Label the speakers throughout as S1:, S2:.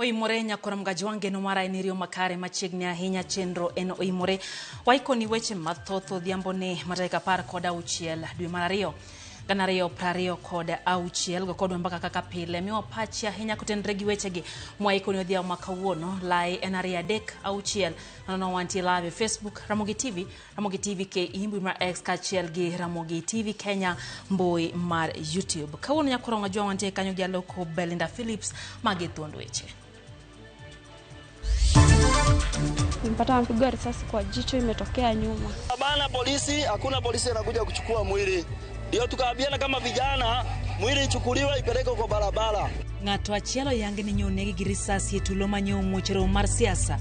S1: Oimore nyakoram gajwange no mara enirio makare machiegni ahinya chenro en oimore waikoni weche mathoth odhiambo ne mataika par kod auchiel dwe mar ariyo gana ariyo prariyo kod auchiel go kodwa mbaka kaka pile miwa pachi ahinya kutendre gi wechegi mwaikoni odhiambo makawuono lai en ariyo adek auchiel nono wanti live Facebook Ramogi TV ke mbui mar X kachiel gi Ramogi TV Kenya mbui mar YouTube kawuono nyakoram gajwange wantie kanyo gi aloko Belinda Phillips magi thuond weche.
S2: Mpata mpigwa risasi kwa jicho imetokea nyuma.
S3: Bana polisi, hakuna polisi anakuja kuchukua mwili. Ndio tukaambiana kama vijana mwili ichukuliwe ipeleke kwa barabara.
S1: Ng'ato achielo yange ni nyonegi gi risasi e tulo manyo mochero mar siasa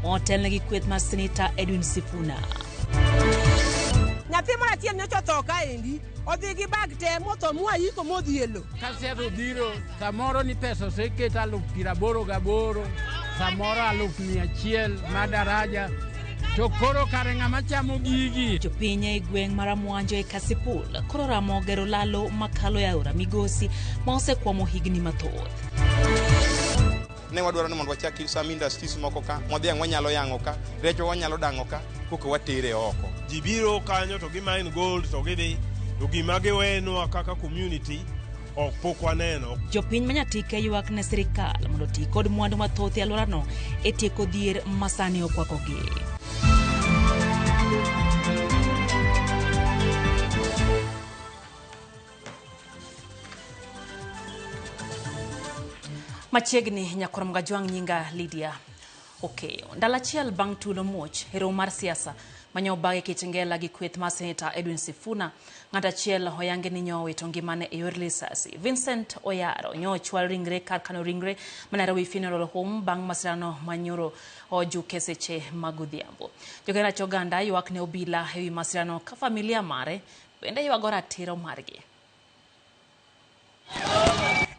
S1: motelne gi kweth mar Senator Edwin Sifuna.
S4: Nyathi mora tiem nyocho toka endi odhi gi bag te moto mua yiko modhielo.
S5: Kasero biro samoro ni pesa seketa 80 samoro 100 madaraja chokoro karenga machamo gigi
S1: jopinye gweng maramwanjo e Kasipul koro ramo gero lalo makalo ya ora migosi ma osekwamo higni mathoth.
S6: Ne wadwaro ni mondo wachaki some industries moko ka modhiang wanyalo yango ka recho wanyalo dango ka koko watere oko
S7: jibiro kanyo to gimine gold to gidhi to gimage weno kaka community pokwa neno.
S1: Jopiny Nyatike ywak ne sirikal mondo ti kod mwandu mathoth e alworano e tieko dhier masani okwakogi. Machiegni nyakoram gajwang nyinga Lydia. Okay, ndala chiel bang tulo muoch hero mar siasa manyo bage kitengela gi kweth mar Senator Edwin Sifuna ng'ata chiel hoyange ni nyowe to ngimane e yor lisasi. Vincent Oyaro nyo chwal ringre kar kano ringre Nairobi Funeral Home bang masirano manyoro oju keseche magudhiambo. Jogera choganda ywak ne obila ewi masirano ka familia mare bende ywagora tiro margi.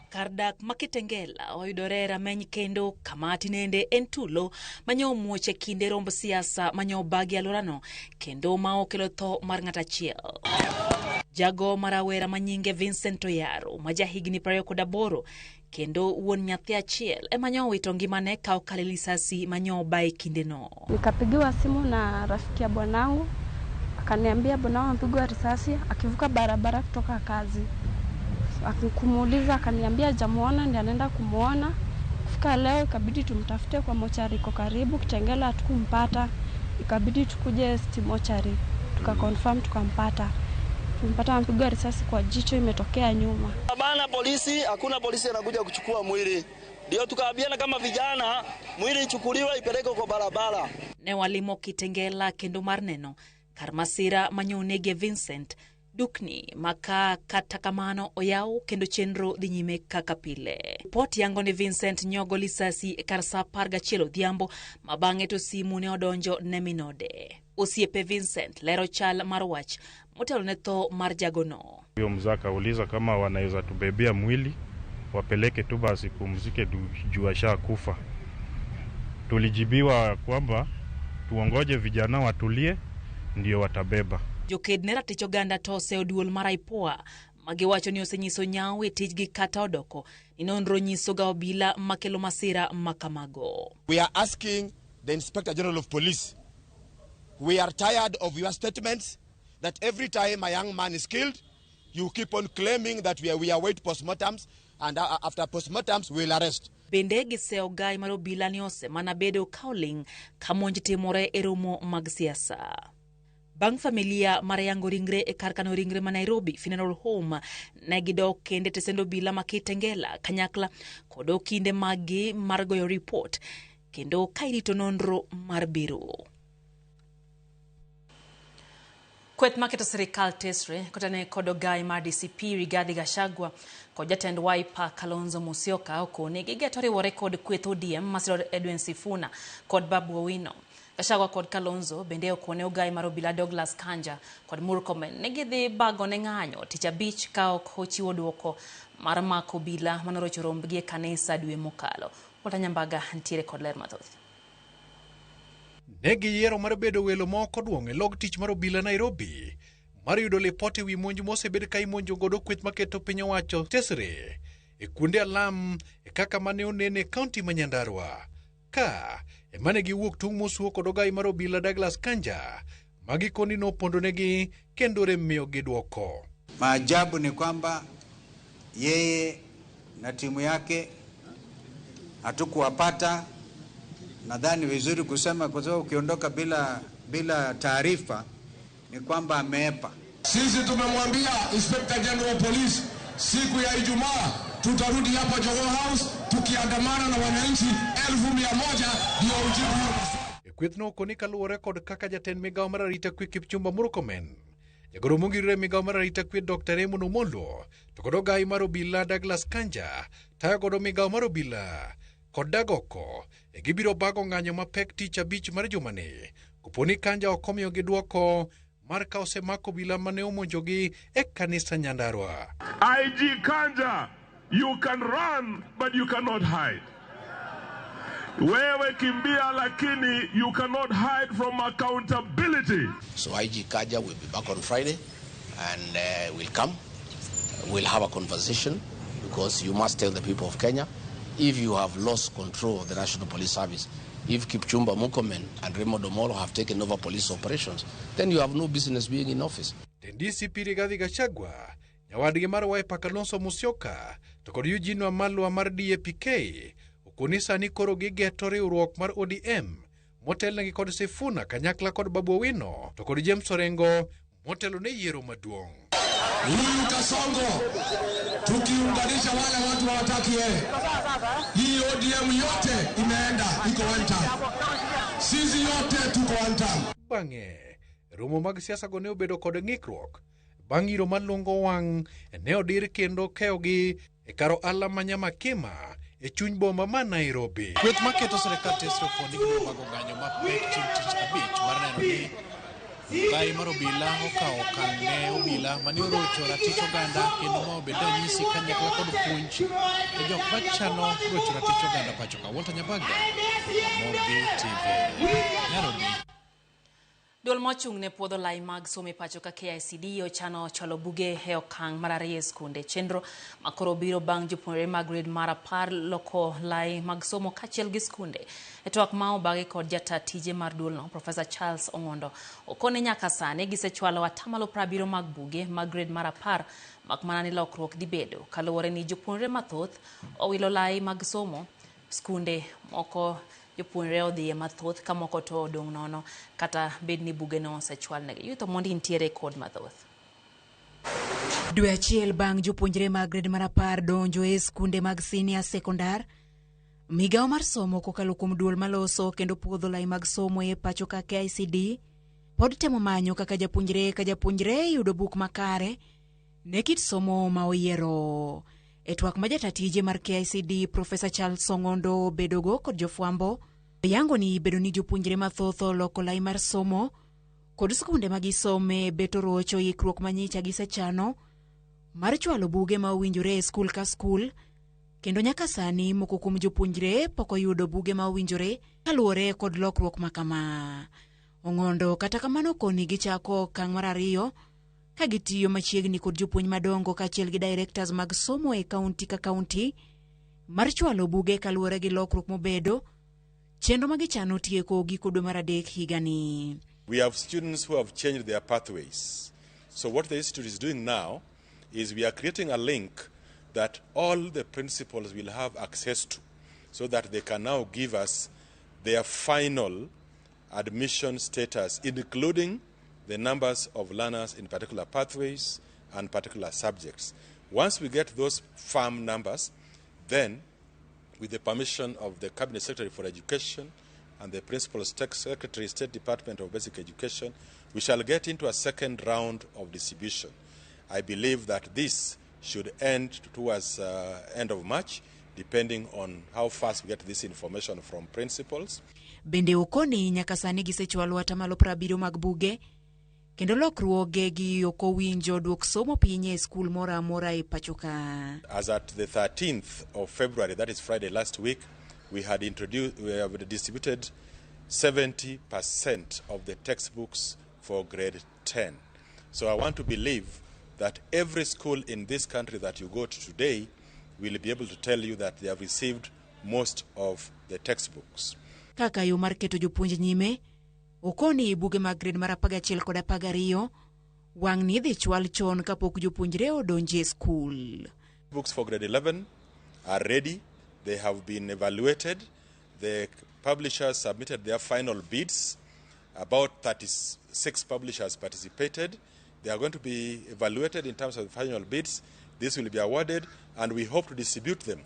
S1: Kardak makitengela oyudore rameny kendo kamati nende en tulo manyo muoche kinde romb siasa manyo bagi alorano kendo ma okelo tho mar ng'ata achiel. Jago marawera manyinge Vincent Oyaro majahigni 28 kendo wuon nyathi achiel emanyo wito ngimane ka okale lisasi manyo bae kinde no.
S2: Nikapigiwa simu na rafiki ya bwanangu akaniambia bwanangu amepigwa risasi akivuka barabara kutoka kazi. Akikumuuliza akaniambia jamuona ndiye anaenda kumuona. Kufika leo ikabidi tumtafute kwa mochari iko karibu Kitengela hatukumpata. Ikabidi tukuje mochari tukaconfirm tukampata. Tumpata amepigwa risasi kwa jicho imetokea nyuma.
S3: Bana polisi, hakuna polisi anakuja kuchukua mwili. Ndio tukaambiana kama vijana mwili ichukuliwe ipeleke kwa barabara.
S1: Ne walimo Kitengela kendo mar neno karmasira manyonege Vincent dukni maka katakamano oyao kendo chenro dhi nyime kaka pile. Report yango ni Vincent nyogo lisasi kar sa 11 odhiambo mabang'e to simu ne odonjo ne minode. Osiepe Vincent lero chal mar wach motelo ne tho mar jagono.
S8: Huyo mzaka uliza kama wanaweza tubebea mwili wapeleke tu basi kumzike juu ashakufa. Tulijibiwa kwamba tuongoje vijana watulie ndio watabeba.
S1: Jokedne ratich oganda to oseoduol mar IPOA magiwacho ni osenyiso nyawo e tijgi kata odoko ni nonro nyiso ga obila makelo masira makamago.
S9: We are asking the Inspector General of Police, we are tired of your statements that every time a young man is killed you keep on claiming that we await postmortems and after postmortems we will arrest.
S1: Bende giseo gai mar obila ni osemana bedo kaoling kamonj timore e romo mag siasa. Bang familia marayango ringre e karkano ringre ma Nairobi Funeral Home negidok kende tesendo bila makitengela kanyakla kodo kinde magi mar goyo report kendo kairito nonro mar biro. Kweth maketo sirikal tesre kotane kodo gai mar DCP Rigathi Gachagua kod jatend Wiper Kalonzo Musyoka okone gigetori wore kod kweth ODM masiro Edwin Sifuna kod Babu Owino. Gachagua kod Kalonzo bende okone ogai mar obila Douglas Kanja kod Murkomen negidhi bago ne ng'anyo tich abich ka ok ochiwo duoko mar mako obila manorocho rombgi e kanisa dwe mokalo. Nyambaga ntiere kod ler mathoth.
S10: Negiyiero mar bedo welo moko duong' e log tich mar obila Nairobi mar yudo lipote wi monj mosebed ka imonjo godo kweth maketo piny owacho tesre e kuonde alam e kaka mane onene kaunti ma Nyandarua. Ka emane giwuok tung' mosuo kod ogai mar obila Douglas Kanja magikoni nopondonegi kendo remiyo giduoko.
S11: Maajabu ni kwamba yeye na timu yake hatukuwapata. Nadhani vizuri kusema kwa sababu ukiondoka bila taarifa ni kwamba ameepa.
S12: Sisi tumemwambia Inspector General of Police siku ya Ijumaa tutarudi hapa Jogoo House tukiandamana na wananchi 1,100 ndio ujibu.
S10: Kwethno koni kaluwore kod kaka jatend migawo mar arita kwe Kipchumba Murkomen, jagoro mongirore migawo mar arita kwe Dr. Raymond Omollo, to kod ogai mar obila Douglas Kanja tayo godo migawo mar obila kod Dagoko gibiro bago ng'anyo mapek tich abich mar jumani koponi Kanja okomiyo gi duoko mar ka osemako obila mane omonjogi e kanisa Nyandarua.
S13: IG Kanja, you can run but you cannot hide. Wewe kimbia lakini you cannot hide from accountability.
S14: So IG Kanja will be back on Friday and will come. We'll have a conversation because you must tell the people of Kenya if you have lost control of the National Police Service. If Kipchumba Murkomen and Raymond Omollo have taken over police operations, then you have no business being in office.
S10: DCP Rigathi Gachagua, nyawadgi mar Wiper Kalonzo Musyoka, to kod Eugene Wamalwa mar DAPK, okonisa ni koro gigeto riwruok mar ODM, motelnegi kod Sifuna kanyakla kod Babu Owino, to kod James Orengo, motelo ne yiero maduong'.
S12: Huyu Kasongo tukiunganisha wale watu hawataki yeye. Hii ODM yote imeenda iko one term. Sisi yote tuko one term.
S10: Bang'e romo mag siasa go ne obedo kod ng'ikruok bang' iro malungo wang' ne odir kendo keogi e karo ala manyama kima e chuny boma ma Nairobi.
S15: Kweth maketo serikal tesro koni gino bago ng'anyo mapek chieng' tich abich mar neno ni ogai mar obila okawo okang' ne obila mane orocho ratich oganda kendo ma obed ranyisi kanyakla kod puonj e jok machano rocho ratich oganda pacho ka. Walter Nyabaga, Morbi TV, Nairobi.
S1: Duol mochung' ne puodho lai mag somo pacho ka KICD ochano cholo buge e okang' mar ariyo skunde. Chenro makoro biro bang' jopuonjre mag grade mar 10 loko lai mag somo kachiel gi skunde. E twak ma obagi kod jata tije mar duolno, Professor Charles Ongondo, okone nyaka sani gisechwalo 70% mag buge mag grade mar 10 mak mana ni lokruok dhi bedo kaluwore ni jopuonjre mathoth owilo lai mag somo skunde moko. Jopuonjre odhiye mathoth ka moko to odong' nono kata bed ni buge no osechwal negi. Yuto mondi ntiere kod mathoth.
S16: Dwe achiel bang' jopuonjre mag grade mar 10 donjo e skunde mag senior sekondar, migawo mar somo kokalo kuom duol maloso kendo puodho lai mag somo e pacho ka KICD pod temo manyo kaka japuonjre yudo buk makare ne kit somo ma oyiero. E twak ma jata tije mar KICD Professor Charles Ongondo bedogo kod jofwambo yango ni bedo ni jopuonjre mathoth loko lai mar somo kod skunde magisome beto rocho ikruok manyicha gisechano mar chwalo buge ma owinjore e skul ka skul, kendo nyaka sani moko kuom jopuonjre pok oyudo buge ma owinjore kaluwore kod lokruok makama. Ongondo kata kamano koni gichako okang' mar ariyo ka gitiyo machiegni kod jopuonj madongo kachiel gi directors mag somo e kaunti ka kaunti mar chwalo buge kaluwore gi lokruok mobedo chenro magichano tieko giko dwe mar 3 higani.
S17: We have students who have changed their pathways. So what the institute is doing now is we are creating a link that all the principals will have access to so that they can now give us their final admission status, including the numbers of learners in particular pathways and particular subjects. Once we get those firm numbers, then with the permission of the Cabinet Secretary for Education and the Principal Secretary, State Department of Basic Education, we shall get into a second round of distribution. I believe that this should end towards end of March, depending on how fast we get this information from principals.
S16: Bende okoni nyaka sani gisechwalo 70% mag buge kendo lokruoge gi okowinjo duok somo piny e skul mora amora e pachoka.
S17: As at the 13th of February, that is Friday last week, we have distributed 70% of the textbooks for grade 10. So I want to believe that every school in this country that you go to today will be able to tell you that they have received most of the textbooks.
S16: Kaka yo mar keto jopuonj nyime, okoni buge mag grade mar 11 kod 12 wang' ni dhi chwal chon kapok jopuonjre odonje skul.
S17: Books for grade 11 are ready. They have been evaluated. The publishers submitted their final bids. About 36 publishers participated. They are going to be evaluated in terms of the final bids. This will be awarded, and we hope to distribute them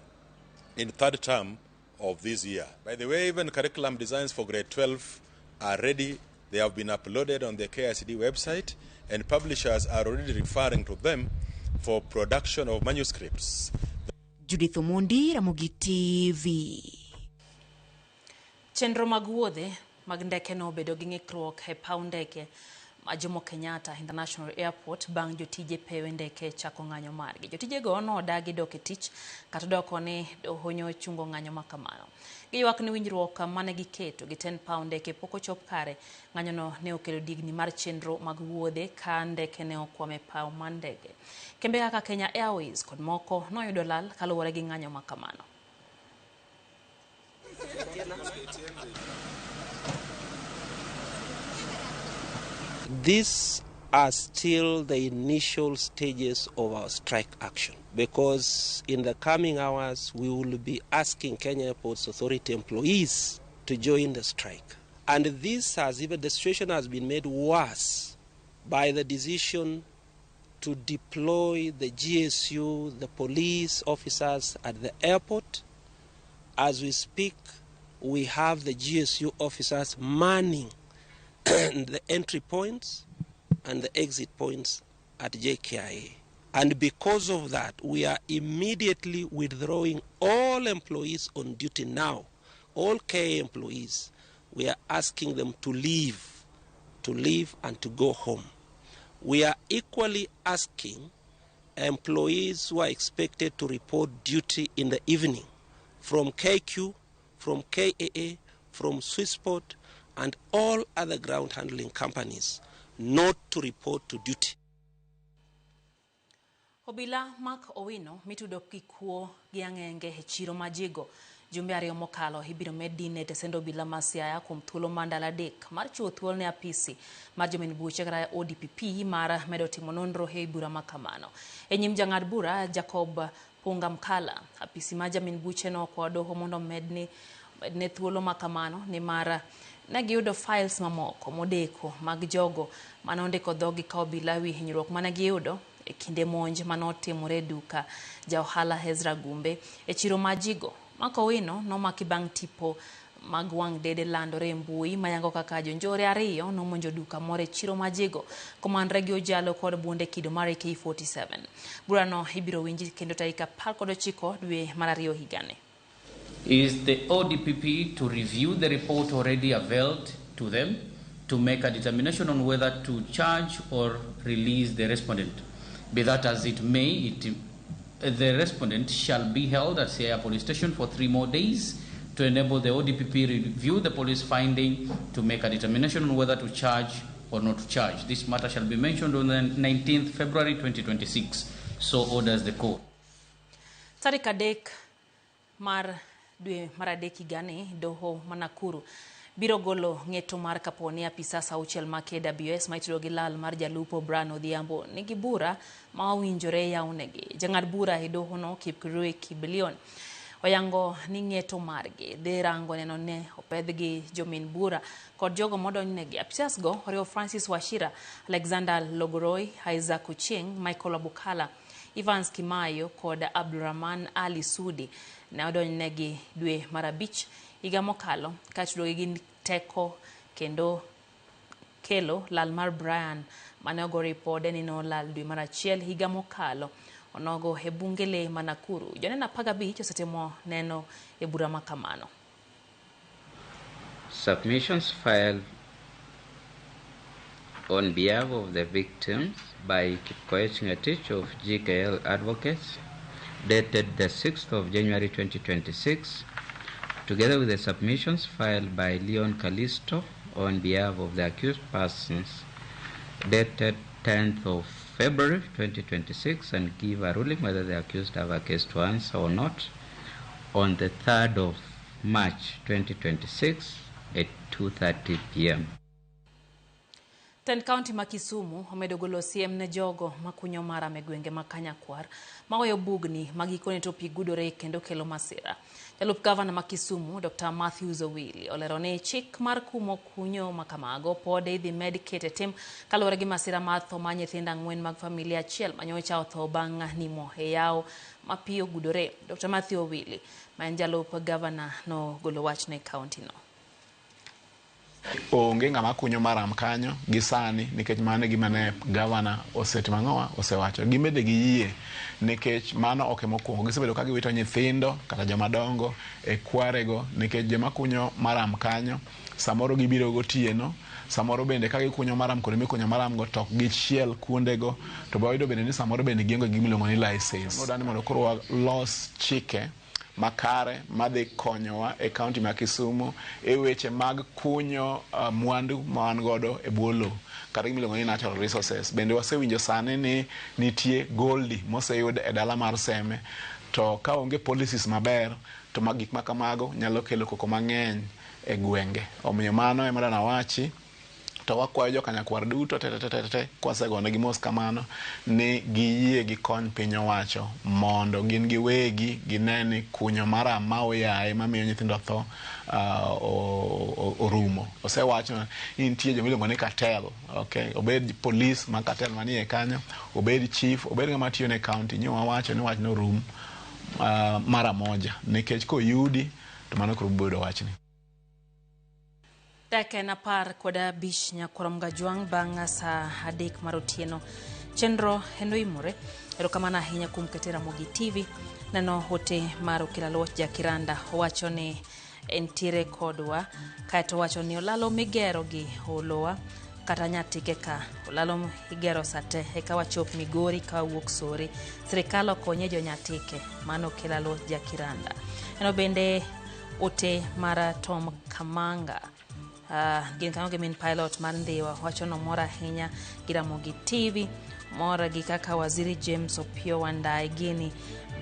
S17: in the third term of this year. By the way, even curriculum designs for grade 12 are ready. They have been uploaded on the KICD website, and publishers are already referring to them for production of manuscripts.
S16: Judith Omondi, Ramogi TV.
S1: Chenro mag wuodhe mag ndeke no bedo gi ng'ikruok e paw ndeke ma Jomo Kenyatta International Airport bang' jotije pewe ndeke chako ng'anyo margi. Jotije go nodagi dok e tich kata doko ni dohonyo chungo ng'anyo makamano. Giywak ni winjruok mane giketo gi 10 paw ndeke pok ochop kare. Ng'anyo no ne okelo digni mar chenro mag wuodhe ka ndeke ne okwame paw mar ndege. Kembe kaka Kenya Airways kod moko noyudo lal kaluwore gi ng'anyo makamano.
S18: These are still the initial stages of our strike action, because in the coming hours we will be asking Kenya Airports Authority employees to join the strike. And this has even, the situation has been made worse by the decision to deploy the GSU, the police officers at the airport. As we speak, we have the GSU officers manning the entry points and the exit points at JKIA. And because of that, we are immediately withdrawing all employees on duty now, all KA employees. We are asking them to leave and to go home. We are equally asking employees who are expected to report duty in the evening from KQ, from KAA, from Swissport, and all other ground handling companies not to report to duty.
S1: Obila Mark Owino mitudo kikuo gi ang'enge e chiro majigo jumbe ariyo mokalo ibiro medine tesendo obila Siaya kuom thuolo mandala dek mar chiwo thuolo ne apisi mar jomin buche kata ODPP mar medo timo nonro e bura makamano. E nyim jang'ad bura Jacob Punga Mkala, apisi mar jamin buche no kod doho mondo medne thuolo makamano ni mara negi yudo files mamoko modeko mag jogo manondiko dhogi ka obila wi hinyruok manegi yudo e kinde monj manotimore duka ja ohala Hezra Gumbe e chiro majigo. Mark Owino nomaki bang' tipo mag wang' dede landore mbui mayango kaka jonjore ariyo nomonjo duka more chiro majigo komandre gi ojalo kod bunde kido mar AK47. Burano ibiro winji kendo tarik 19 dwe mar ariyo higani.
S19: Is the ODPP to review the report already availed to them to make a determination on whether to charge or release the respondent. Be that as it may, the respondent shall be held at Siaya Police Station for 3 more days to enable the ODPP review the police finding to make a determination on whether to charge or not to charge. This matter shall be mentioned on the 19th February 2026. So orders the court.
S1: Tarik adek mar dwe maradeki gani doho manakuru biro golo ng'eto mar kaponi apisa auchiel ma KWS maitiyo gi lal mar jalupo Brian Odhiambo nigi bura ma owinjore yawnegi. Jang'ad bura e doho no Kipkurui Kibilion oyango ni ng'eto margi dhi rango neno ne opedhgi jomin bura kod jogo modonjnegi. Apisas go oriwo Francis Wachira, Alexander Logoroi, Isaac Ochieng, Michael Abukala, Evans Kimayo kod Abdurrahman Ali Sudi ne odonjnegi dwe mar abich higa mokalo katudogi gi teko kendo kelo lal mar Brian mane ogo ripode ni no lal dwe mar achiel higa mokalo onogo e bungele Manakuru. Jonena 15 osetimo neno e bura makamano.
S20: Submissions filed on behalf of the victims by Kipkoech Ngetich of GKL Advocates dated the 6th of January 2026, together with the submissions filed by Leon Callisto on behalf of the accused persons dated 10th of February 2026 and give a ruling whether the accused have a case to answer or not on the 3rd of March 2026 at 2:30 p.m.
S1: Ten County ma Kisumu omedo golo siem ne jogo makunyo mara megwenge makanya kwar maweyo bugni magikone to pi gudore kendo kelo masira. Jalup Gavana ma Kisumu Dr. Matthews Owili olero ne chik mar kumo kunyo makamago pod idhi med kete tim kaluwore gi masira mar tho ma nyithindo 4 mag familia achiel manyocha otho bang' nimo e yawo mapiyo gudore. Dr. Matthew Owili ma en jalup Gavana no golo wach ne county no.
S21: Onge ng'ama kunyo maram kanyo gi sani nikech mano gima ne Gavana osewacho gimede gi yie nikech mano ok mokwongo gisebedo ka giwito nyithindo kata joma dongo e kwarego nikech joma kunyo maram kanyo samoro gibiro gotieno samoro bende ka gikunyo maram kod mikunyo maram go tok gichiel kuondego to boydo bende ni samoro bende gionge gimiluongo ni license. Nodani mondo koro los chike makare madhi konyowa e county ma Kisumu e weche mag kunyo mwandu ma wan godo e bwolo kata gimiluongo ni natural resources. Bende wasewinjo sani ni nitie goldi moseyud e dala mar Seme to ka onge policies maber to gik makamago nyalo kelo koko mang'eny e gwenge. Omiyo mano ema dana wachi to wakwayo jokanyakwar duto te kwasegone gi mos kamano ni giyie gi kony piny owacho mondo gin giwegi gineni kunyo maram ma oyaye mamiyo nyithindo tho orumo. Osewacho ni nitie jomiluongo ni cartel, okay? Obed police ma cartel manie kanyo, obed chief, obed ng'ama tiyo ne county, nyo wacho ni wach no rum mara moja nikech koyudi to mano koro bedo wachni.
S1: Dake na par koda bish nyakorom gajwang bang' sa 3 mar otieno. Chenro enoimore erokamano ahinya kuom ketera Mogi TV neno hote mar Okilaluoch Jakiranda owacho ni entiere kodwa kaeto wacho ni olalo migero gi olowa kata Nyatike ka olalo igero sate eka wachop Migori ka wuok Sori sirikal okonye jo Nyatike mano Okilaluoch Jakiranda. Eno bende ote mara Tom Kamanga gin kanyo min pilot mar Ndiwa wacho no mora ahinya gi Ramogi TV mora gi kaka waziri James Opio Wandayi gini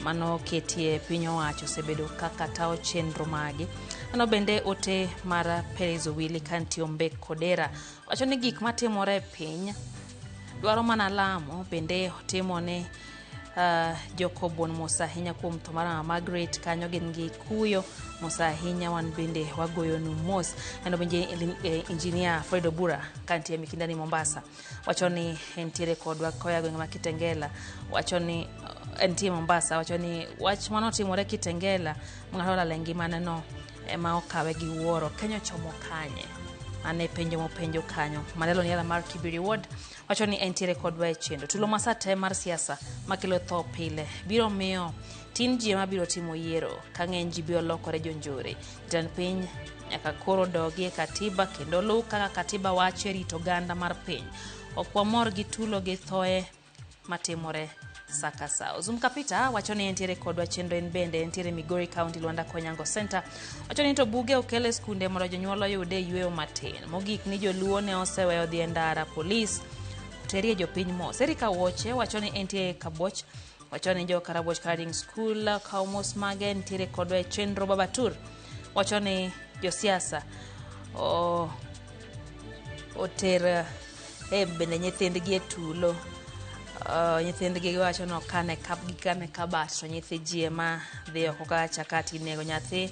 S1: mano ketie piny owacho osebedo kaka tao chenro magi. Ano bende ote mara Perez Owili kanti ombe kodera wacho ni gik matimore e piny dwaro mana lamo bende otimone Jokobon mosa ahinya kuom tho mar Margaret kanyo gin gi kuyo mosa ahinya wan bende wagoyo nu mos. Eno bende engineer Fredo Bura kanti Mikindani Mombasa wacho ni entiere kodwa koya gwenge ma Kitengela wacho ni entiere Mombasa wacho ni wach manotimore Kitengela ng'ato la ngimane no ema okawe gi wuoro Kenya chomo kanye ane penjo mopenjo kanyo manelo ni ala mar Kibiri Ward wacho ni entiere kodwa e chendo tulo masate mar siasa makelo tho pile biro miyo tin ji ma biro timo yiero ka ng'eny ji biro lokore jonjore jan piny nyaka koro dogie katiba kendo luw kaka katiba wacho rito ganda mar piny okwa mor gi tulo gi thoe matimore sakasa. Ozum Kapita wacho ni entiere kodwa chendo en bende entiere Migori County Luanda Konyango Center wacho ni to buge okele skunde mondo jonyuol oyude yueyo matin mogik ni joluo ne oseweyo dhi ndara polis terie jopiny mos. Erika Weche wacho ni entiere Kaboch wacho ni jo Karaboch Carding School kaumos mage entiere kodwa e chenro Babatur wacho ni josiasa oter bende nyithindgi e tulo nyithindgi wacho no kane kabat to nyithi ji ma dhi oko ka chakati nego nyathi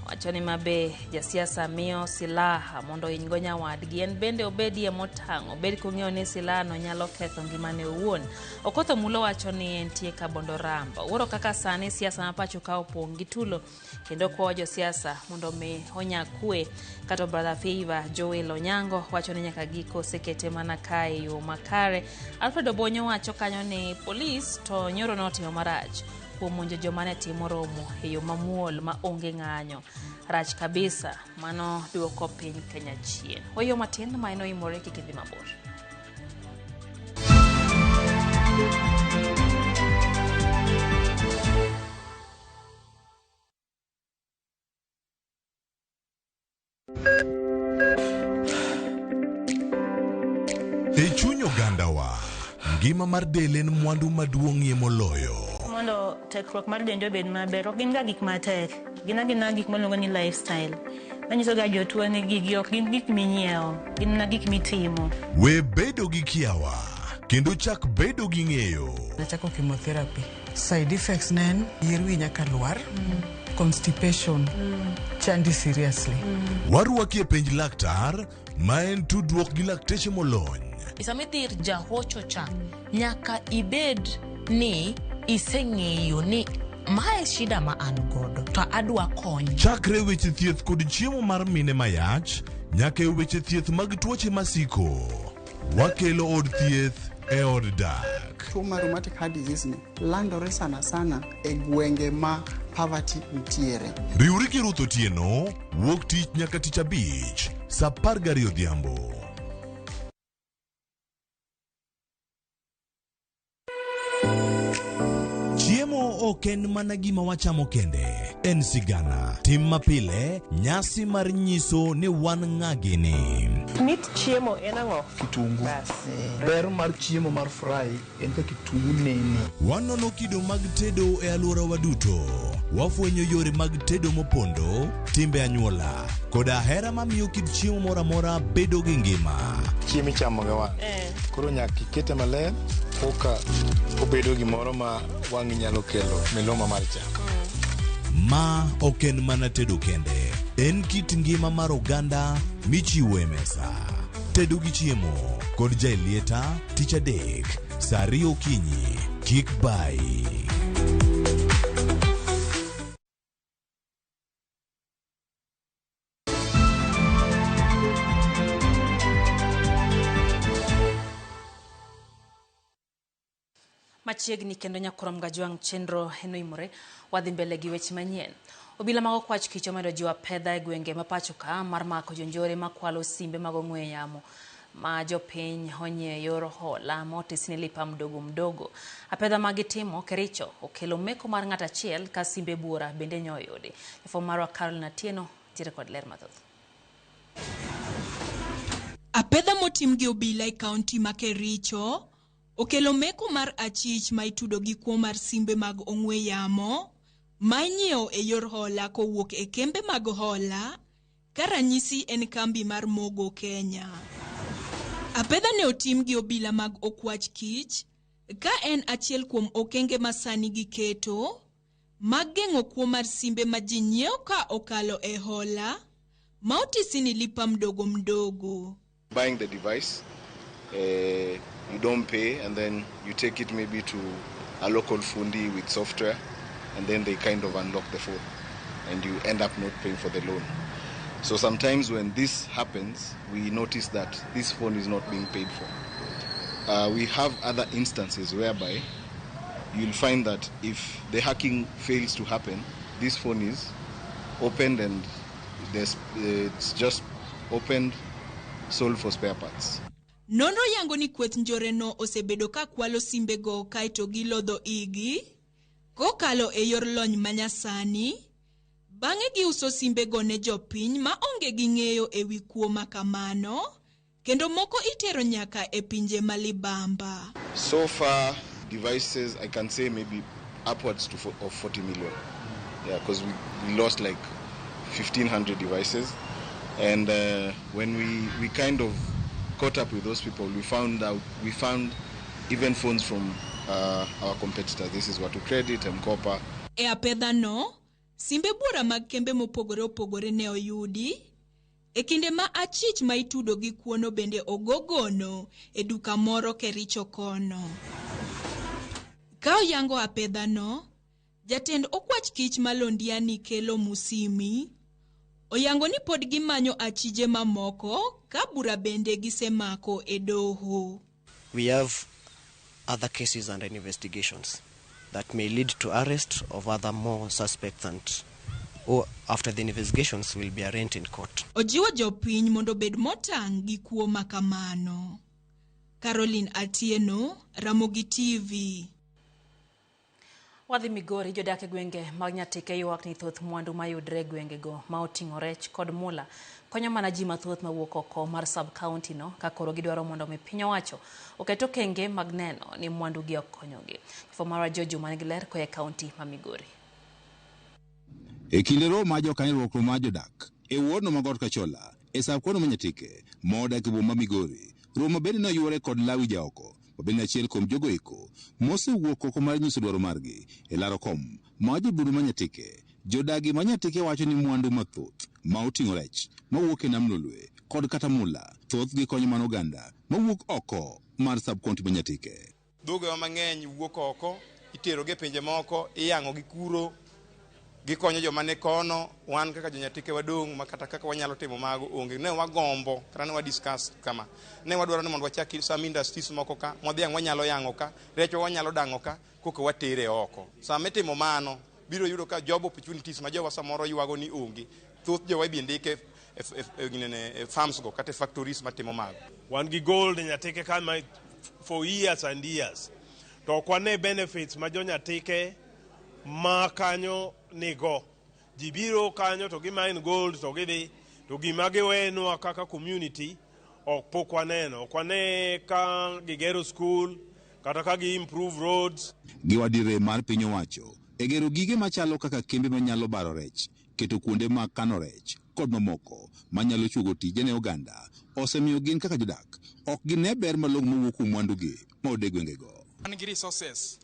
S1: wacho ni mabe jasiasa miyo silaha mondo hinygo nyawadgi en bende obedie motang'o bed kong'eyo ni silaha no nyalo ketho ngimane owuon. Okotho Mulo wacho ni entie ka Bondo Ramba wuoro kaka sani siasa ma pacho ka opong' gi tulo kendo kwa josiasa mondo mi onya kwe kata Brother Favor Joel Onyango wacho ni nyaka giko sekete mana kae yo makare. Alfredo Bonyo wacho kanyo ni polis to nyoro notimo marach kuom monjo joma ne timo romo e yo mamuol ma onge ng'anyo rach kabisa mano duoko piny Kenya chien. Oyo matin ma eno imore kikidhi mabor.
S22: E chuny ogandawa
S4: Ngima mar del en mwandu maduong'ie moloyo.
S22: Mondo tekruok mar dende obed maber, ok gin ga gik matek. Gin gik maluongo ni lifestyle. Manyiso ga jotuo ni gigi ok gin gik minyiewo, gin gik mitimo.
S4: We bedo gi kiawa, kendo chak bedo gi ng'eyo.
S23: Nachako chemotherapy. Side effects nen, yier wi nyaka lwar, constipation, chandi seriously.
S4: Warwaki e penj laktar, ma en tudruok gi lakteche molony.
S24: Isamidhir jahocho cha, nyaka ibed ni iseng'eyo ni mae shida ma an godo, to adwa kony.
S4: Chakre weche thieth kod chiemo mar mine mayach, nyaka e weche thieth mag tuoche masiko. Wakelo od thieth e od dak.
S25: Tuo mar rheumatic heart disease ni landore sana e gwenge ma poverty nitiere.
S4: Riwri gi Ruth Otieno, wuok tich nyaka tich abich, saa 12 odhiambo. Chiemo ok en mana gima wachamo kende, en sigana. Tim mapile, nyasi mar nyiso ni wan ng'agini.
S26: Mit chiemo en ang'o?
S27: Kitungu. Ber mar chiemo mar fry en ka kitungu nene.
S4: Wanono kido mag tedo e alworawa duto. Wafwenyo yore mag tedo mopondo, timbe anyuola, koda hera mamiyo kit chiemo moro amora bedo gi ngima.
S27: Chiemo ichamo ga wang'. Koro nyaka ikete maler, oka obedo gimoro ma wang'i nyalo kelo miloma mar chak.
S4: Ma ok en mana tedo kende, en kit ngima mar oganda michiwo e mesa. Tedo gi chiemo kod jailieta tich adek, saa 2 okinyi, kik bai.
S1: Machiegni kendo nyakurom gajwang' chenro enoimore wadhi mbele gi weche manyien. Obila mag okwach kich omedo jiwa pedha e gwenge ma pacho ka mar mako jonjore makwalo simbe mag ong'we yamo ma jopiny onye yor hola motisni lipa mdogo. Apedha magitimo Kericho okelo meko mar ng'at achiel ka simbe buora bende nyoyudi. Jafwambo marwa Carolina Tieno tiere kod ler mathoth.
S28: Apedha motim gi obila e kaunti ma Kericho okelo meko mar achich ma itudo gi kuo mar simbe mag ong'we yamo ma inyiewo e yor hola kowuok e kembe mag hola ka ranyisi en kambi mar Mogo Kenya. Apedha ne otim gi obila mag okwach kich ka en achiel kuom okenge masani giketo mag geng'o kuo mar simbe ma ji nyiewo ka okalo e hola ma otisini lipa mdogo.
S27: Buying the device, you don't pay, and then you take it maybe to a local fundi with software, and then they kind of unlock the phone, and you end up not paying for the loan. So sometimes when this happens, we notice that this phone is not being paid for. We have other instances whereby you'll find that if the hacking fails to happen, this phone is opened and it's just opened, sold for spare parts.
S28: Nonro yango ni kweth njore no osebedo ka kwalo simbe go kaito gilodho igi kokalo e yor lony manyasani bang'e giuso simbe go ne jopiny ma onge gi ng'eyo e wi kuo makamano kendo moko itero nyaka e pinje malibamba.
S27: So far devices I can say maybe upwards of 40 million. Yeah, because we lost like 1,500 devices, and when we kind of caught up with those people, we found even phones from our competitors. This is Watu Credit, Mkopa.
S28: E apedha no, simbe buora mag kembe mopogore ne oyudi. E kinde ma achich ma itudo gi kuono bende ogogono e duka moro Kericho kono. Ka oyango apedha no, jatend okwach kich malondiani Kelo Musimi oyango ni pod gimanyo achije mamoko ka bura bende gisemako e doho.
S29: We have other cases under investigations that may lead to arrest of other more suspects, and or after the investigations will be arraigned in court.
S28: Ojiwo jopiny mondo bed motang' gi kuo makamano. Caroline Atieno, Ramogi TV.
S1: Wadhi Migori, jodak e gwenge mag Nyatike ywak ni thoth mwandu mayudre e gwengego ma oting'o rech kod mula konyo mana ji mathoth mawuok oko mar sub-county no ka koro gidwaro mondo mi piny owacho oketo okenge mag neno ni mwandu gi ok konyogi. Fomara Jojo manigi ler koa e kaunti ma Migori.
S2: E kinde romo ma jokanyrwok ma jodak e wuodno ma Got Kachola e sub-county ma Nyatike modak e boma ma Migori, romo bende noywore kod lawi jaoko mabende achiel kuom jogo eko mosewuok oko mar nyiso dwaro margi e laro kom ma joburu ma Nyatike. Jodagi ma Nyatike wacho ni mwandu mathoth ma oting'o rech mawuok e nam Lolwe kod kata mula thoth gi konyo mana oganda mawuok oko mar sub-county ma Nyatike.
S3: Dhogewa mang'eny wuok oko, itero gi pinje moko, iyang'o gi kuro, gikonyo joma ne kono. Wan kaka jo-Nyatike wadong' ma kata kaka wanyalo timo mago onge. Ne wagombo kata ne wadiscuss kama, ne wadwaro ni mondo wachak some industries moko ka, modhiang' wanyalo yang'o ka, recho wanyalo dang'o ka, koka watere oko. Sama itimo mano, biro yudo ka job opportunities ma jowa samoro ywago ni onge. Thoth jowa ibiro ndike e farms go kata factories matimo mago.
S5: Wan gi gold e Nyatike kama for years and years. To kwane benefits ma jo-Nyatike ma kanyo nigo. Jibiro kanyo to gimine gold to gidhi to gima giwenwa kaka community ok pok waneno. Ok wane ka gigero school kata ka gi improve roads.
S2: Giwadire mar piny owacho e gero gige machalo kaka kembe manyalo baro rech, keto kuonde ma kano rech kod mamoko manyalo chuogo tije ne oganda osemiyo gin kaka jodak ok gine ber malong'o mawuok kuom mwandugi ma ode gwengego.
S6: Wan gi resources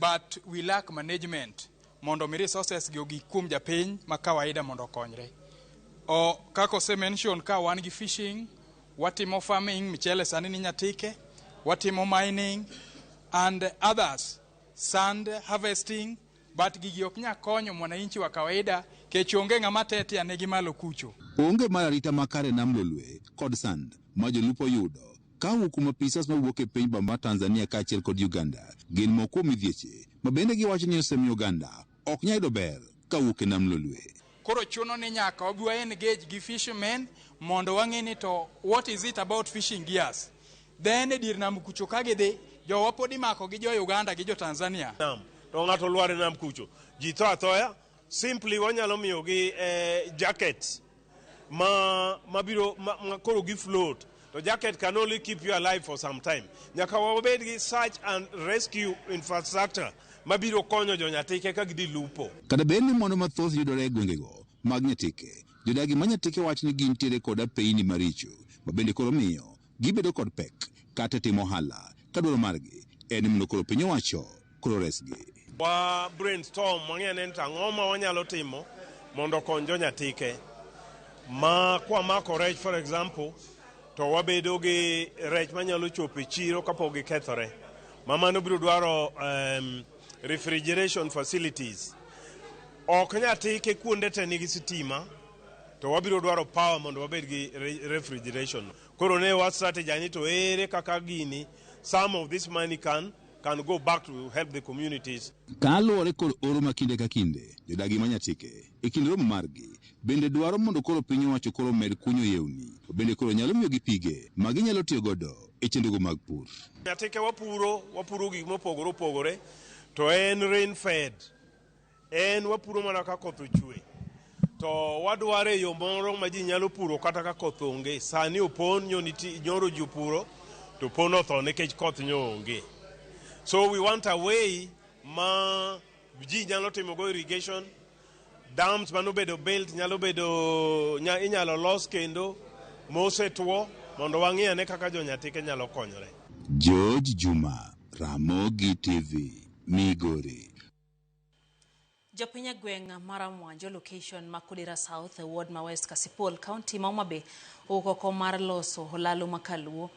S6: but we lack management mondo mi resources gi ogi kuom japiny ma kawaida mondo okonyre. Kako se mention ka wan gi fishing, watimo farming, michele sani ni Nyatike, watimo mining and others, sand harvesting, but gigi ok nya konyo mwananchi wa kawaida kech onge ng'ama tete anegi malo kucho.
S2: Onge mar arita makare nam Lolwe kod sand ma jolupo yudo ka kuom apisas mawuok e piny bamba Tanzania kaachiel kod Uganda gin moko midhieche ma bende giwacho ni osemiyo oganda ok nyayudo ber ka wuok e nam Lolwe.
S6: Koro chuno ni nyaka wabiwa engage gi fishermen mondo wang'e ni to what is it about fishing gears. Then dir nam kucho ka gidhi jowa pod imako gi jo Uganda gi jo Tanzania.
S5: To ng'ato lwar nam kucho ji tho athoya, simply wanyalo miyo gi jackets ma biro koro gi float. The jacket can only keep you alive for some time. Nyaka wabed gi search and rescue infrastructure mabiro konyo jo-Nyatike ka gidhi lupo.
S2: Kada bed ni mondo mathoth yudore e gwengego mag Nyatike, jodagi ma Nyatike wach ni gintiere koda peini maricho ma bende koro miyo gibedo kod pek kata timo ohala ka dwaro margi en mondo koro piny owacho koro resgi.
S5: Wa brainstorm mang'eny en ang'o ma wanyalo timo mondo kony jo-Nyatike ma kwa mako rech for example to wabedo gi rech manyalo chopo e chiro kapok gikethore. Mano biro dwaro refrigeration facilities. Ok Nyatike kuonde te nigi sitima to wabiro dwaro power mondo wabed gi refrigeration. Koro ne wa strategy ni to ere kaka gini some of this money can go back to help the communities.
S2: Kaluwore kod oro ma kinde ka kinde, jodagi ma Nyatike e kind romo margi bende dwaro mondo koro piny owacho koro med kunyo yewni, bende koro nyalo miyo gi pige ma ginyalo tiyo godo e chenrogo mag pur.
S5: Nyatike wapuro gik mopogore opogore to en rain fed, en wapuro mana ka koth ochwe. To wadwaro e yo moro ma ji nyalo puro kata ka koth onge. Sani opon nyoro ji opuro to opon otho nikech koth onge. So we want a way ma ji nyalo timo go irrigation, dams mano bedo built inyalo los kendo mosetwo mondo wang'i ane kaka jo-Nyatike nyalo konyore.
S2: George Juma, Ramogi TV, Migori.
S1: Jopiny e gweng' mar Mwanjo location ma Kudira South e ward ma West Kasipul County ma Homa Bay oko mar loso olalo makaluo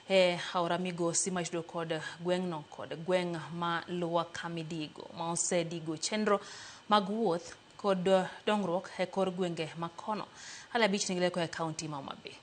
S1: e aora migosi ma itudo kod gweng'no kod gweng' ma Luwa Kamidigo ma osedigo chenro mag wuoth kod dongruok e kor gwenge makono. Hala bich nigileko e county ma Homa Bay.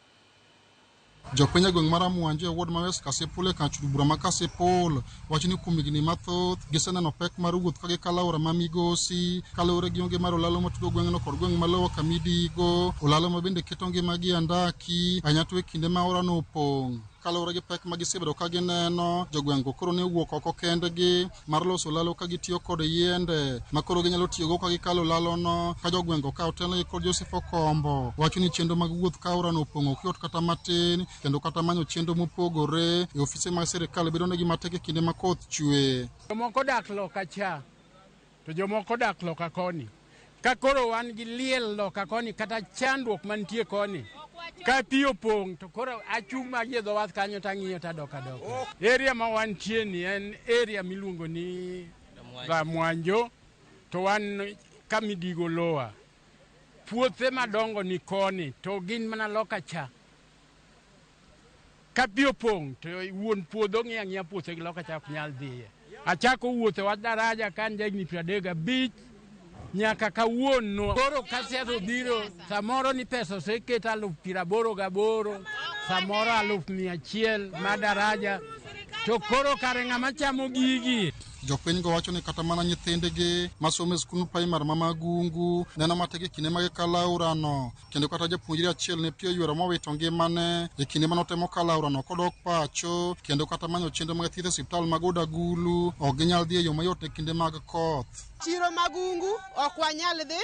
S7: Jopiny e gweng' mar Mwanjo e ward ma West Kasipul e kanchud bura ma Kasipul wacho ni kuom higni mathoth giseneno pek mar wuoth ka gikalo aora ma migosi kaluwore gi onge mar olalo matudo gweng'no kod gweng' ma Luwa Kamidigo, olalo ma bende keto ngimagi andaki ahinya to e kinde ma aorano opong'. kalore gi pek ma gisebedo ka gineno. Jogweng'go koro ne wuok oko kendgi mar loso lalo ka gitiyo kod yiende ma koro ginyalo tiyogo ka gikalo lalono, ka jogweng'go ka otelnegi kod Joseph Okombo wacho ni chenro mag wuoth ka aorano opong'o ok yot kata matin, kendo kata manyo chenro mopogore e ofise mag sirikal bedo negi matek e kinde ma koth chwe.
S8: Jomoko dak loka cha to jomoko dak loka koni, ka koro wan gi liel loka koni kata chandruok mantie koni ka pi opong' to koro achung' magi e dho wath kanyo tang'iyo tadoka. Area ma wantie ni en area miluongo ni Mwanjo, to wan kamidigo loa. Puothe madongo ni koni to gin mana loka cha. Ka pi opong' to wuon puodho ng'iyo ang'iya puothe gi loka cha ok nyal dhiye. Achako wuotho wach daraja kan jagni 35 nyaka kawuono. Koro kasetho biro samoro ni pesa oseketa 88,000, samoro 100,000 ma daraja, to koro kare ng'ama chamo gigi.
S7: Jopinygo wacho ni kata mana nyithindgi masomo e skul primar ma Magungu neno matek e kinde mag kalo aorano, kendo kata japuonjre achiel ne pi oyuero mowito ngimane e kinde manotemo kalo aorano kodok pacho, kendo kata manyo chenro mag thieth e osiptal mag Odagulu ok ginyal dhi e yo mayot e kinde mag koth.
S9: Chiro Magungu ok wanyal dhi,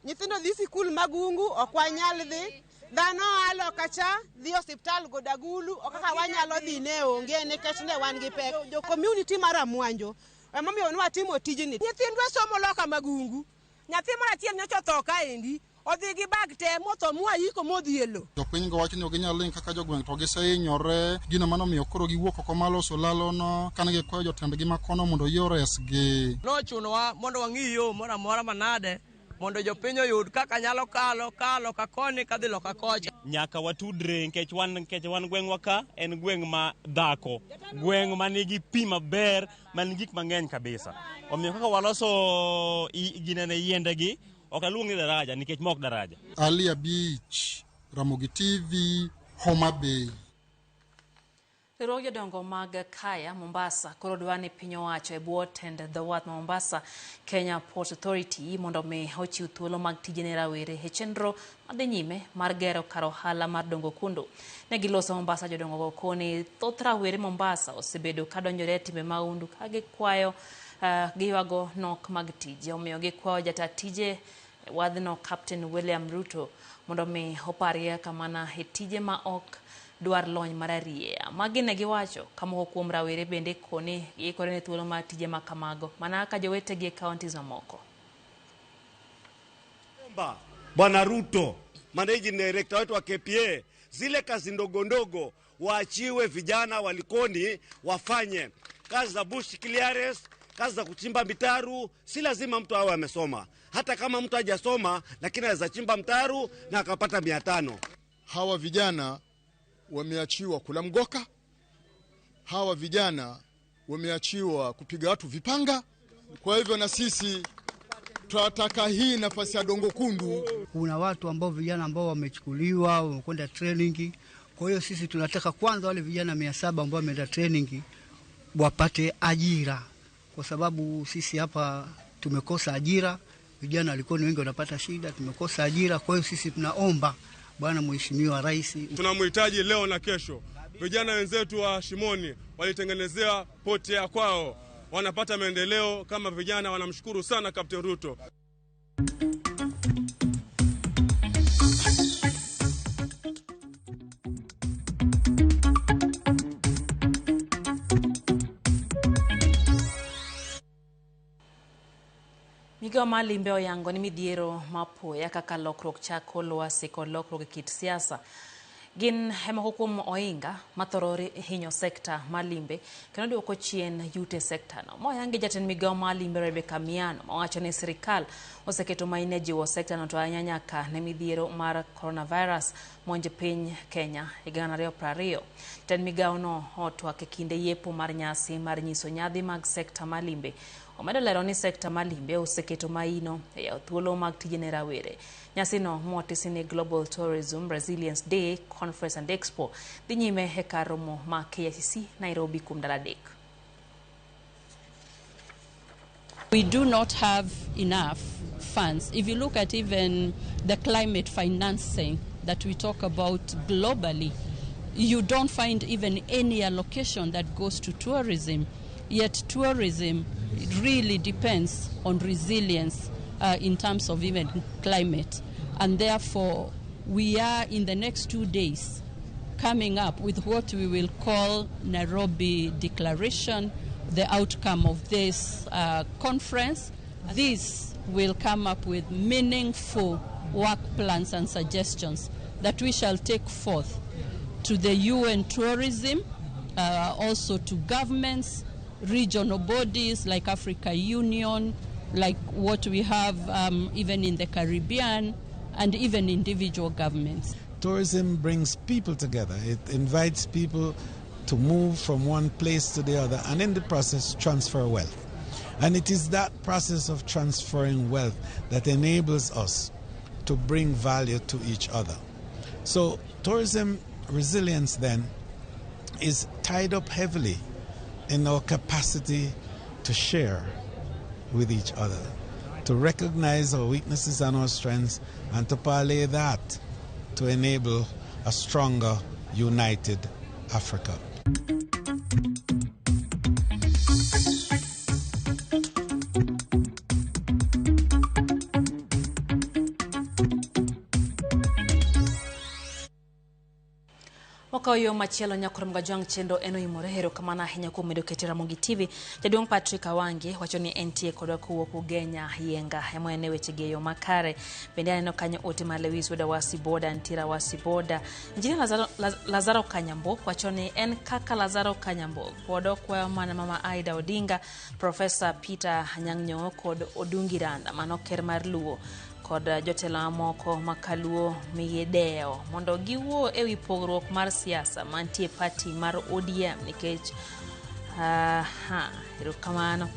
S9: nyithindo dhi sikul Magungu ok wanyal dhi, dhano alo kacha dhi osiptal Godagulu okaka wanyalo dhi ne onge nikech ne wan gi pek. Jo community mar Mwanjo emomiyo nwatimo tijni. Nyithindwa somo loka Magungu, nyathi moro achiel nyocha otho kaendi, odhi gi bag te motho mwayiko modhi e lo.
S7: Jopinygo wacho ni ok ginyal ling kaka jogweng' to gisehinyore, gino manomiyo koro giwuok oko maloso lalono kane gikwayo jotendgi makono mondo oyie oresgi.
S10: Nochunowa mondo wang'i yo moro amora manade mondo jopiny oyud kaka nyalo kalo ka koni kadhi loka kocha.
S11: Nyaka watudre nikech wan gweng'wa ka en gweng' ma dhako, gweng' ma nigi pi maber, man gik mang'eny kabisa. Omiyo kaka waloso ginene yiendegi ok aluong ni daraja nikech mok daraja.
S7: Ali Abich, Ramogi TV, Homa Bay.
S1: Riwruog jodongo mag Kaya Mombasa koro dwa ni piny owacho e bwo tend dho wath ma Mombasa Kenya Port Authority mondo mi ochiw thuolo mag tije ne rawere e chenro madhi nyime mar gero kar ohala mar dongo kundu. Ne giloso Mombasa jodongo go koni thoth rawere Mombasa osebedo ka donjore e timbe mahundu ka gikwayo giwago nok mag tije. Omiyo gikwayo jata tije wadhno Captain William Ruto mondo mi oparie kamana e tije ma ok dwar lony mararie. Magi ne giwacho kamoko kuom rawere bende koni ikore ne thuolo mar tije ma kamago mana ka jowetegi e kaunti zamoko.
S12: Bwana Ruto, managing director wetu wa KPA, zile kazi ndogo ndogo waachiwe vijana walikoni wafanye. Kazi za bush clearance, kazi za kuchimba mitaru, si lazima mtu awe amesoma. Hata kama mtu hajasoma lakini anaweza chimba mtaru na akapata 500.
S13: Hawa vijana wameachiwa kula mgoka, hawa vijana wameachiwa kupiga watu vipanga. Kwa hivyo na sisi tunataka hii nafasi ya dongo kundu.
S14: Kuna watu ambao vijana ambao wamechukuliwa wamekwenda training. Kwa hiyo sisi tunataka kwanza wale vijana 700 ambao wameenda training wapate ajira, kwa sababu sisi hapa tumekosa ajira. Vijana walikuwa wengi wanapata shida, tumekosa ajira. Kwa hiyo sisi tunaomba Bwana Mheshimiwa Rais,
S15: tunamhitaji leo na kesho. Vijana wenzetu wa Shimoni walitengenezea poti ya kwao, wanapata maendeleo kama vijana. Wanamshukuru sana Captain Ruto.
S1: Migao malimbe oyango ni midhiero mapoya kaka lokruok chako lwasi kod lokruok e kit siasa gin hemoko kuom oinga mathoro hinyo sekta malimbe kendo duoko chien yute sekta no. Moyangi jatend migao malimbe Rebecca Miano mawacho ni sirikal oseketo maine jiwo sekta no to ahinya nyaka ne midhiero mar coronavirus monjo piny Kenya higa 2020. Jatend migao no otwak e kinde yepo mar nyasi mar nyiso nyadhi mag sekta malimbe. Omedo lero ni sekta malimbe oseketo maino e thuolo mag tije ne rawere. Nyasi no motisi ni Global Tourism Resilience Day Conference and Expo dhi nyime e kar romo ma KICC Nairobi kuom dala adek.
S17: We do not have enough funds. If you look at even the climate financing that we talk about globally, you don't find even any allocation that goes to tourism. Yet tourism really depends on resilience in terms of even climate. And therefore, we are in the next 2 days coming up with what we will call Nairobi Declaration, the outcome of this conference. This will come up with meaningful work plans and suggestions that we shall take forth to the UN tourism, also to governments, regional bodies like Africa Union, like what we have even in the Caribbean, and even individual governments.
S16: Tourism brings people together. It invites people to move from one place to the other, and in the process transfer wealth. And it is that process of transferring wealth that enables us to bring value to each other. So tourism resilience then is tied up heavily in our capacity to share with each other, to recognize our weaknesses and our strengths, and to parlay that to enable a stronger, united Africa.
S1: Wakayo machielo nyakurum gajwang chendo eno imore hero kamana hinya kumedo ketira mongi TV. Jadong Patrick Awange wachoni NTA kodwa kuwoku Genya yenga hemo ene wechegeyo makare. Bende eno kanyo ote malewis weda wasiboda ntira wasiboda. Njini Lazaro Kanyambo wachoni en kaka Lazaro Kanyambo kodo kwa mama Aida Odinga, Professor Peter Nyang'nyong'o kod Odungiranda manoker marluo kod jotelo moko makaluo miyedeo mondo giwuo ewi pogruok mar siasa mantie party mar ODM nikech kamano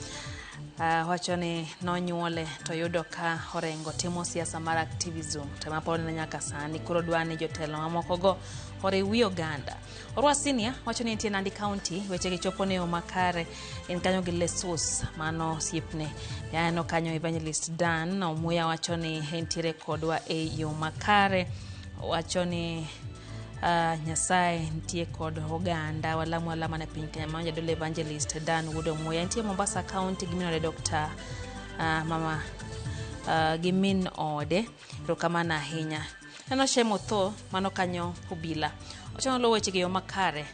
S1: wachoni nonyuole to yudo ka orengo timo siasa mar activism tema pod na nyaka sani koro dwani jotelo moko go oriwi oganda. Orwa senior wachoni nitie Nandi County weche gichopo ne makare en kanyo gi Lesos mano siepne yano kanyo Evangelist Dan na umuya wachoni entiere kodwa yo makare wachoni Nyasaye ntie kod oganda walamu alama na piny Kenya manja dole Evangelist Dan Wudo Muya ntie Mombasa County gimino Dr. Mama Gimin Ode rokamana hinya eno shemo tho mano kanyo obila ochano lo weche geyo makare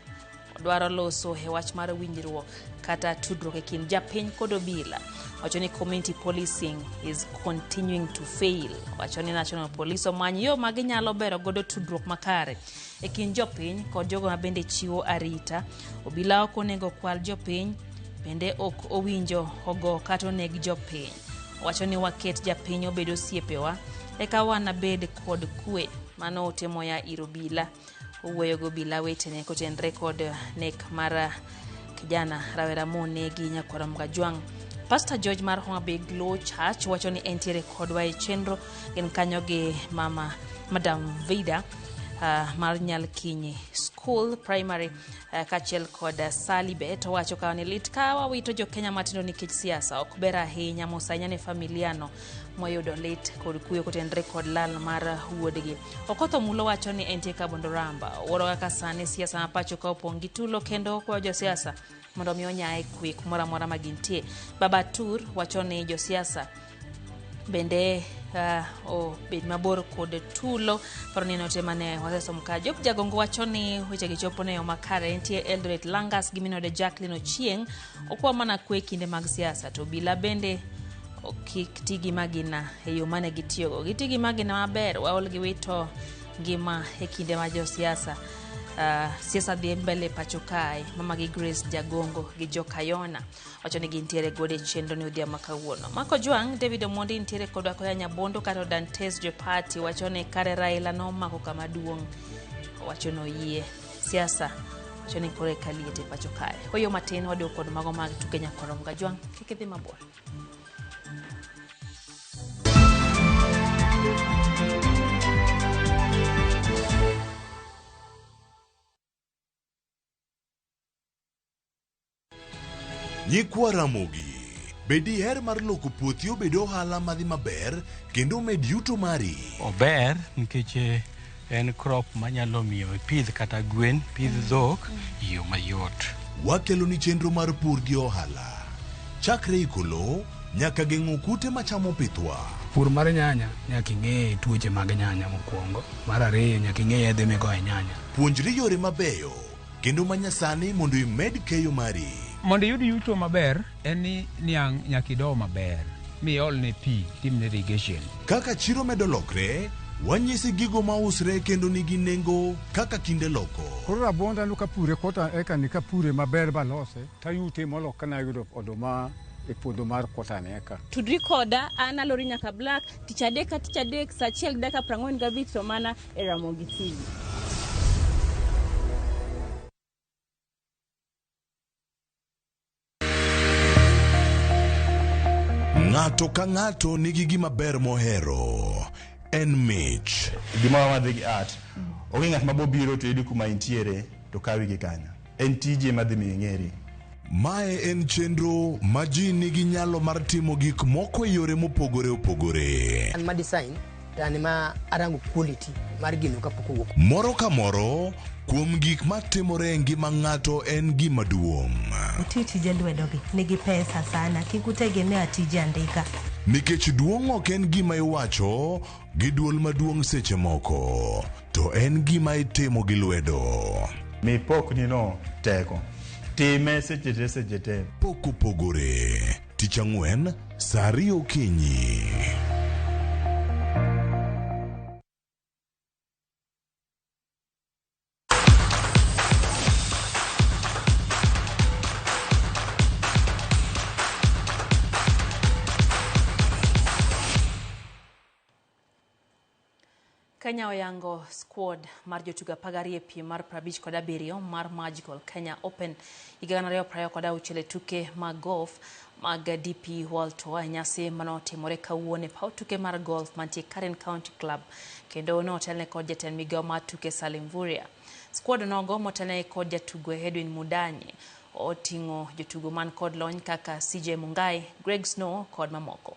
S1: dwaro loso wach mar winjruok kata tudruok e kind japiny kod obila. Wachoni community policing is continuing to fail. Wachoni National Police omany yo maginyalo bero godo tudruok makare e kind jopiny kod jogo mabende chiwo arita. Obila ok onego kwal jopiny, bende ok owinjo ogo kata oneg jopiny. Wachoni waket japiny obedo osiepewa eka wana bed kod kwe mano otemo ya irobila uweyo go bila wetene kotenre kod nek mara kijana rawera monegi nyakwara mgajwang. Pastor George mar Homa Bay Glow Church wachoni entiere kodwa e chenro gen kanyo gi mama Madam Vida mar Nyalkinyi School Primary kachel kod Salibet wacho ka ni lit ka wawito jo Kenya matindo nikech siasa ok ber ahinya mosanya ne familiano moyudo lit kod kuyo kotenre kod lal mar wuodgi. Okotho mulo wachoni entie Kabondoramba woro kaka sani siasa mapacho ka opongi tulo kendo kwa jo siasa mondo mi onyae quick mora magintie. Baba Tur wachoni jo siasa bende bed mabor kod tulo paroni note mane wasesom ka jop jagongo wachoni weche gichopo ne makare entie Eldoret Langas gimino de Jacqueline Ochieng okwa mana kwe kinde mag siasa to bila bende okitigi magina eyo mane gitiyogo gitigi magina maber waol gi wito ngima e kinde ma jo siasa siasa dhi mbele pacho kae mama gi Grace Jagongo gi Jokayona wachoni gintiere gode chendo ne udhia makawuono. Mako Jwang David Omondi intiere kodwa koya Nyabondo kata Dantes jo party wachoni kare Raila no mako kama duong wachono yie siasa wachoni kore kaliete pacho kae hoyo matin wado kod mago mag tuke Nyakwara Mgajwang kikidhi mabor.
S4: Nyikwa Ramogi, bedi her mar loko puothi obedo ohala madhi maber kendo med yuto mari.
S18: Ober nikech
S8: en crop manyalo miyo pidh kata gwen, pidh dhok yo mayot.
S4: Wakelo ni chenro mar pur gi ohala. Chakre ikolo nyaka geng'o kute machamo pithwa.
S8: Pur mar nyanya nyaka ing'e tuoche mag nyanya mokwongo. Mar ariyo nyaka ing'e yedhe migoye nyanya.
S4: Puonjri yore mabeyo kendo manyasani mondo imed keyo mari.
S18: Mondo iyud yuto maber en ni niang' nyaka ido maber miol ne pi timne irrigation.
S4: Kaka chiro medo lokre, wanyisi gigo mausre kendo nigi nengo kaka kinde loko.
S19: Koro rabonda nuka pure kota eka nika pure maber balose tayute molo kana yudo oduma e puodho mar kota eka.
S20: Tudri koda an alori nyaka Black tich adek sa achiel gi dakika 45 to mana e Ramogi TV.
S4: Ng'ato ka ng'ato nigi gima ber mohero. En mich.
S21: Gima wadhi gi art. Onge ng'at mabobiro to yudi kuma intiere to kawi gi kanyo. En tije madhi mi ng'eri.
S4: Mae en chenro ma ji nigi nyalo mar timo gik moko e yore mopogore opogore.
S22: An ma design yani ma arango quality mar gino kapok owuok.
S4: Moro ka moro kuom gik matimore e ngima ng'ato en gima duong'.
S23: Tije lwedogi nigi pesa sana, kikutegemea tije andika.
S4: Nikech duong' ok en gima iwacho gi duol maduong' seche moko, to en gima itimo gi lwedo.
S21: Mi pokni no teko. Time seche te.
S4: Pok opogore. Tich Ang'wen, saa 2 okinyi.
S1: Kenya oyango squad mar jotugo 12 piem mar 57 mar Magical Kenya Open higa 2026 tuke mag golf mag DP World Tour nyasi manotimore kawuono e paw tuke mar golf mantie Karen County Club kendo notelne kod jatend migao mar tuke Salim Vuria. Squad nogo motelne kod jatugo Edwin Mudanyi oting'o jotugo man kod lony kaka CJ Mungai, Greg Snow kod mamoko.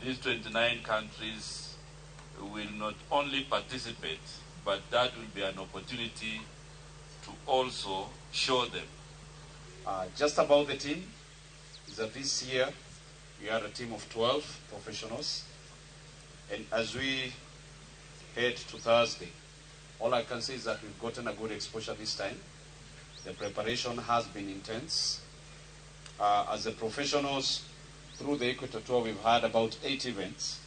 S24: These 29 countries will not only participate, but that will be an opportunity to also show them.
S25: Just about the team is that this year we are a team of 12 professionals, and as we head to Thursday, all I can say is that we've gotten a good exposure this time. The preparation has been intense. As the professionals, through the Equator Tour, we've had about 8 events.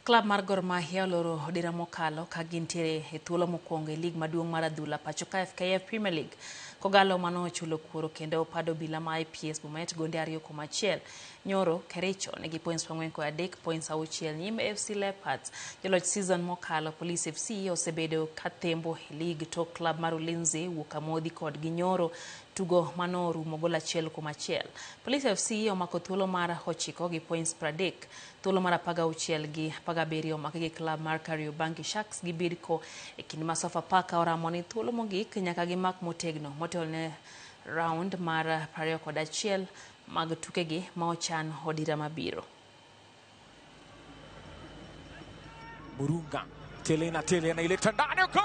S1: Club mar Gor Mahia oloro dira mokalo ka gintiere e thuolo mokwongo e lig maduong' mar adhula pacho ka FKF Premier League kogalo mano chulo kuoro kendo pado bila ma IPS Bomet gonde 2-1. Nyoro Kericho nigi points 4-3 points 6 nyime FC Leopards joloch season mokalo. Police FC osebedo kathembo e lig to club mar Ulinzi wuok amodhi kod gi Nyoro tugo mano rumo gol 1-1. Police FC omako thuolo mar 9 gi points 30. Thuolo mar 16 gi 17 omako gi club mar Kariobangi Sharks gi Bidco e kinde ma Sofapaka oramo ni thuolo mogik nyaka gi mak motegno motelne round mar 21 mag tukegi ma ochan odira mabiro.
S26: Murunga tele anaileta ndani huko.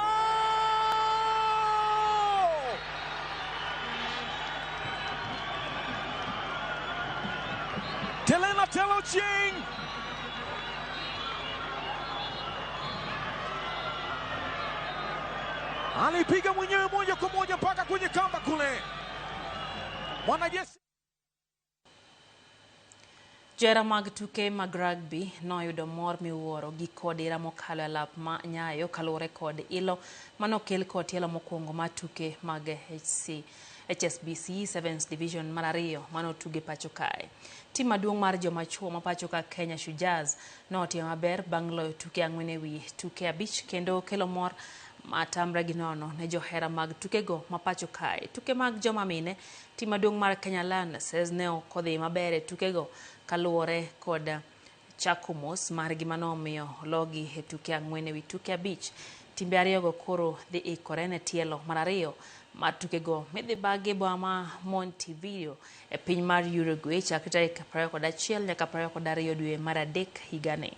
S26: Telo Ching. Alipiga mwenyewe moja kwa moja mpaka kwenye kamba kule. Mwanajeshi
S1: Jera mag tuke mag rugby noyudo mor miwuoro gi kodira mokalo alap ma nyayo kalore kod ilo manokel kod tielo mokwongo ma tuke mag HSBC 7th Division mar 2 manotuge pacho kae. Tim maduong' mar jomachuo ma pacho ka Kenya Shujaz notimo maber bang' loyo tuke 4 ewi tuke 5 kendo kelo mor matamre gi nono ne johera mag tukego ma pacho kae. Tuke mag joma mine, tim maduong' mar Kenya Lionesses ne okodhi maber e tukego kaluwore kod chako mos mar gima nomiyo logi e tuke ang'wen ewi tuke 5. Timbe ariyogo koro dhi ikore ne tielo mar ariyo mar tukego midhi bagi boma Montevideo e piny mar Uruguay chakre tarik 21 nyaka 22 dwe mar adek higani.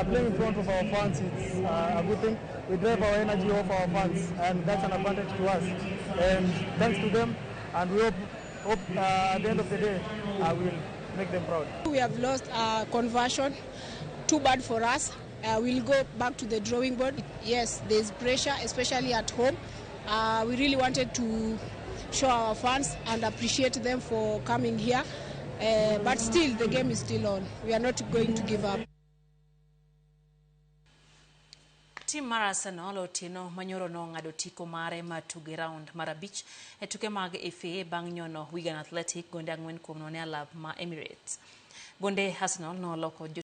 S2: Playing in front of our fans, it's a good thing. We drive our energy off our fans, and that's an advantage to us. And thanks to them, and we hope at the end of the day, we'll make them proud.
S3: We have lost conversion. Too bad for us. We'll go back to the drawing board. Yes, there's pressure, especially at home. We really wanted to show our fans and appreciate them for coming here. But still, the game is still on. We are not going to give up.
S1: Tim mar Arsenal Otieno manyoro no ng'ado tiko mare mar tuge round mar 5 e tuke mag FA bang' nyono Wigan Athletic gonde 4-0 e alap ma Emirates. Gonde Arsenal noloko